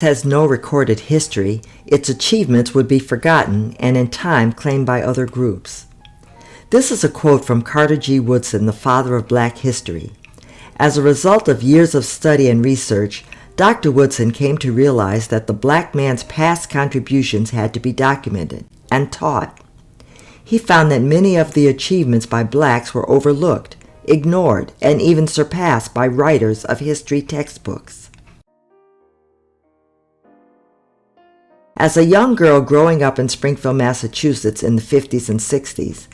Has no recorded history, its achievements would be forgotten and in time claimed by other groups. This is a quote from Carter G. Woodson, the father of Black history. As a result of years of study and research, Dr. Woodson came to realize that the black man's past contributions had to be documented and taught. He found that many of the achievements by blacks were overlooked, ignored, and even surpassed by writers of history textbooks. As a young girl growing up in Springfield, Massachusetts in the 50s and 60s,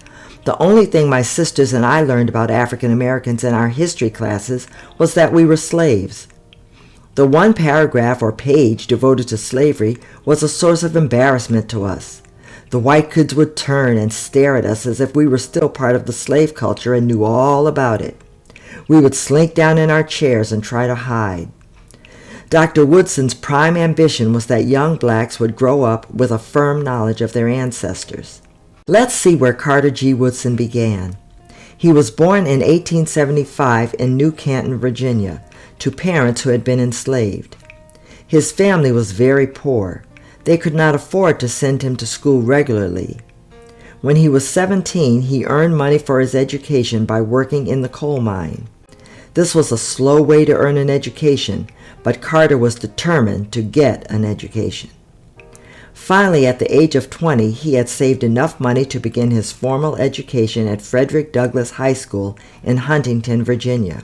the only thing my sisters and I learned about African Americans in our history classes was that we were slaves. The one paragraph or page devoted to slavery was a source of embarrassment to us. The white kids would turn and stare at us as if we were still part of the slave culture and knew all about it. We would slink down in our chairs and try to hide. Dr. Woodson's prime ambition was that young blacks would grow up with a firm knowledge of their ancestors. Let's see where Carter G. Woodson began. He was born in 1875 in New Canton, Virginia, to parents who had been enslaved. His family was very poor. They could not afford to send him to school regularly. When he was 17, he earned money for his education by working in the coal mine. This was a slow way to earn an education, but Carter was determined to get an education. Finally, at the age of 20, he had saved enough money to begin his formal education at Frederick Douglass High School in Huntington, Virginia.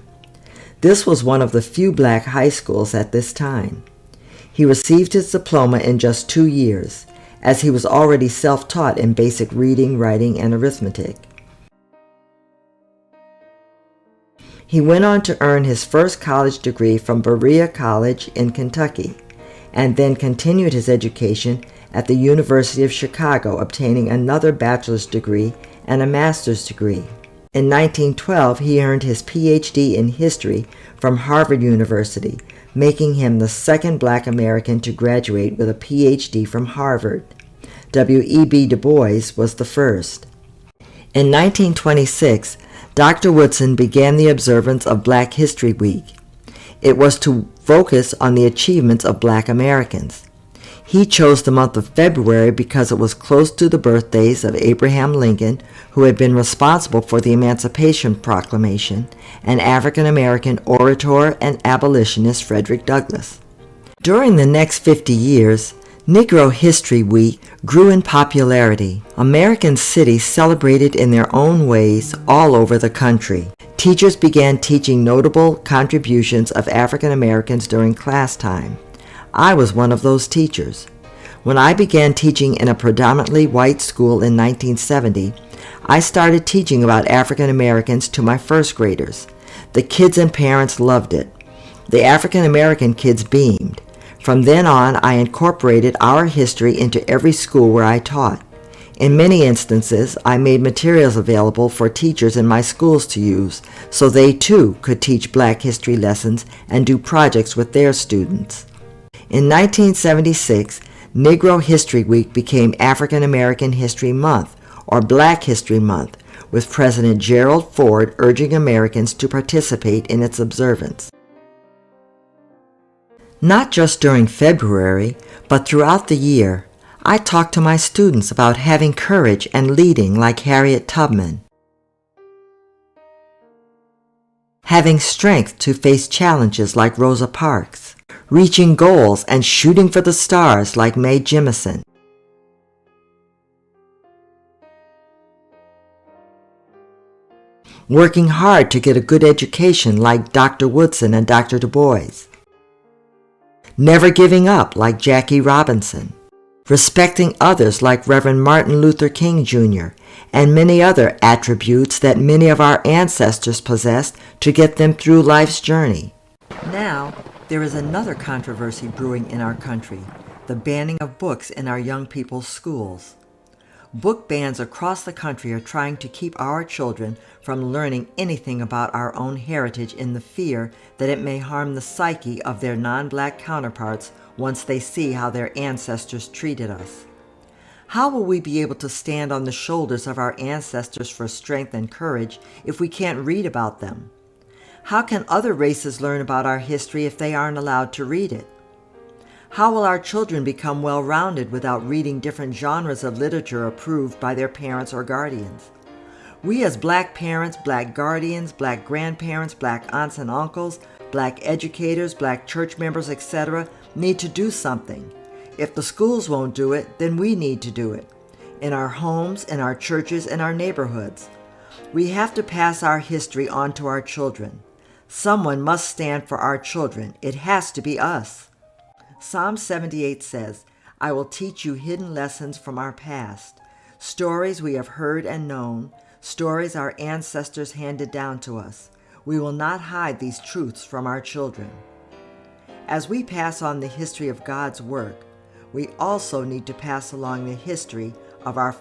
This was one of the few black high schools at this time. He received his diploma in just 2 years, as he was already self-taught in basic reading, writing, and arithmetic. He went on to earn his first college degree from Berea College in Kentucky, and then continued his education at the University of Chicago, obtaining another bachelor's degree and a master's degree. In 1912, he earned his Ph.D. in history from Harvard University, making him the second black American to graduate with a Ph.D. from Harvard. W.E.B. Du Bois was the first. In 1926, Dr. Woodson began the observance of Black History Week. It was to focus on the achievements of black Americans. He chose the month of February because it was close to the birthdays of Abraham Lincoln, who had been responsible for the Emancipation Proclamation, and African-American orator and abolitionist Frederick Douglass. During the next 50 years, Negro History Week grew in popularity. American cities celebrated in their own ways all over the country. Teachers began teaching notable contributions of African Americans during class time. I was one of those teachers. When I began teaching in a predominantly white school in 1970, I started teaching about African Americans to my first graders. The kids and parents loved it. The African American kids beamed. From then on, I incorporated our history into every school where I taught. In many instances, I made materials available for teachers in my schools to use, so they too could teach Black history lessons and do projects with their students. In 1976, Negro History Week became African American History Month, or Black History Month, with President Gerald Ford urging Americans to participate in its observance. Not just during February, but throughout the year, I talk to my students about having courage and leading like Harriet Tubman, having strength to face challenges like Rosa Parks, reaching goals and shooting for the stars like Mae Jemison, working hard to get a good education like Dr. Woodson and Dr. Du Bois, never giving up like Jackie Robinson, respecting others like Reverend Martin Luther King Jr., and many other attributes that many of our ancestors possessed to get them through life's journey. Now, there is another controversy brewing in our country, the banning of books in our young people's schools. Book bans across the country are trying to keep our children from learning anything about our own heritage in the fear that it may harm the psyche of their non-black counterparts once they see how their ancestors treated us. How will we be able to stand on the shoulders of our ancestors for strength and courage if we can't read about them? How can other races learn about our history if they aren't allowed to read it? How will our children become well-rounded without reading different genres of literature approved by their parents or guardians? We as Black parents, Black guardians, Black grandparents, Black aunts and uncles, Black educators, Black church members, etc., need to do something. If the schools won't do it, then we need to do it. In our homes, in our churches, in our neighborhoods. We have to pass our history on to our children. Someone must stand for our children. It has to be us. Psalm 78 says, "I will teach you hidden lessons from our past, stories we have heard and known, stories our ancestors handed down to us. We will not hide these truths from our children." As we pass on the history of God's work, we also need to pass along the history of our